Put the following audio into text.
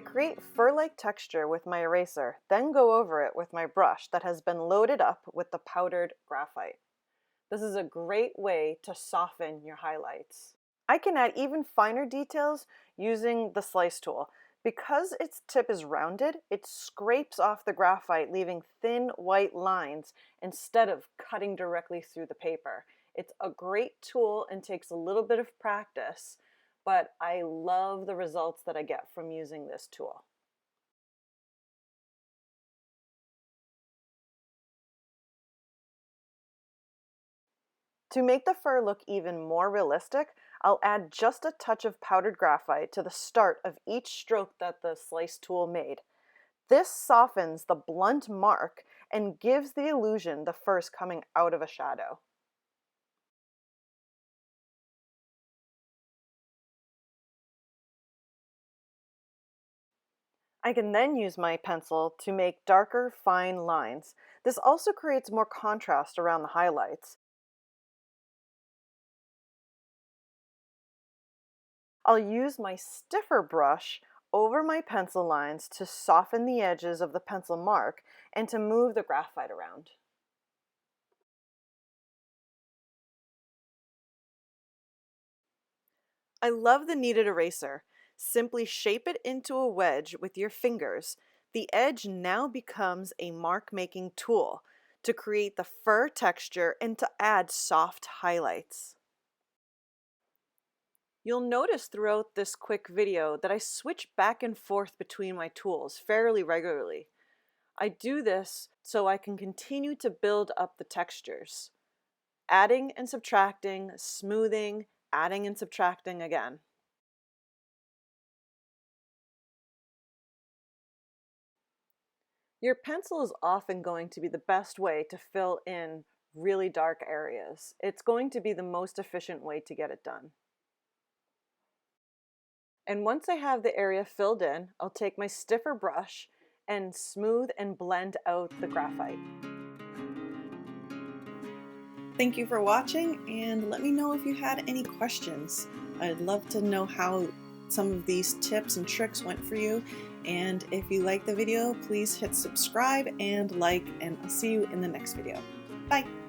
create fur-like texture with my eraser, then go over it with my brush that has been loaded up with the powdered graphite. This is a great way to soften your highlights. I can add even finer details using the slice tool. Because its tip is rounded, it scrapes off the graphite, leaving thin white lines instead of cutting directly through the paper. It's a great tool and takes a little bit of practice, but I love the results that I get from using this tool. To make the fur look even more realistic, I'll add just a touch of powdered graphite to the start of each stroke that the slice tool made. This softens the blunt mark and gives the illusion the fur's coming out of a shadow. I can then use my pencil to make darker, fine lines. This also creates more contrast around the highlights. I'll use my stiffer brush over my pencil lines to soften the edges of the pencil mark and to move the graphite around. I love the kneaded eraser. Simply shape it into a wedge with your fingers. The edge now becomes a mark-making tool to create the fur texture and to add soft highlights. You'll notice throughout this quick video that I switch back and forth between my tools fairly regularly. I do this so I can continue to build up the textures, adding and subtracting, smoothing, adding and subtracting again. Your pencil is often going to be the best way to fill in really dark areas. It's going to be the most efficient way to get it done. And once I have the area filled in, I'll take my stiffer brush and smooth and blend out the graphite. Thank you for watching, and let me know if you had any questions. I'd love to know how some of these tips and tricks went for you. And if you like the video, please hit subscribe and like, and I'll see you in the next video. Bye!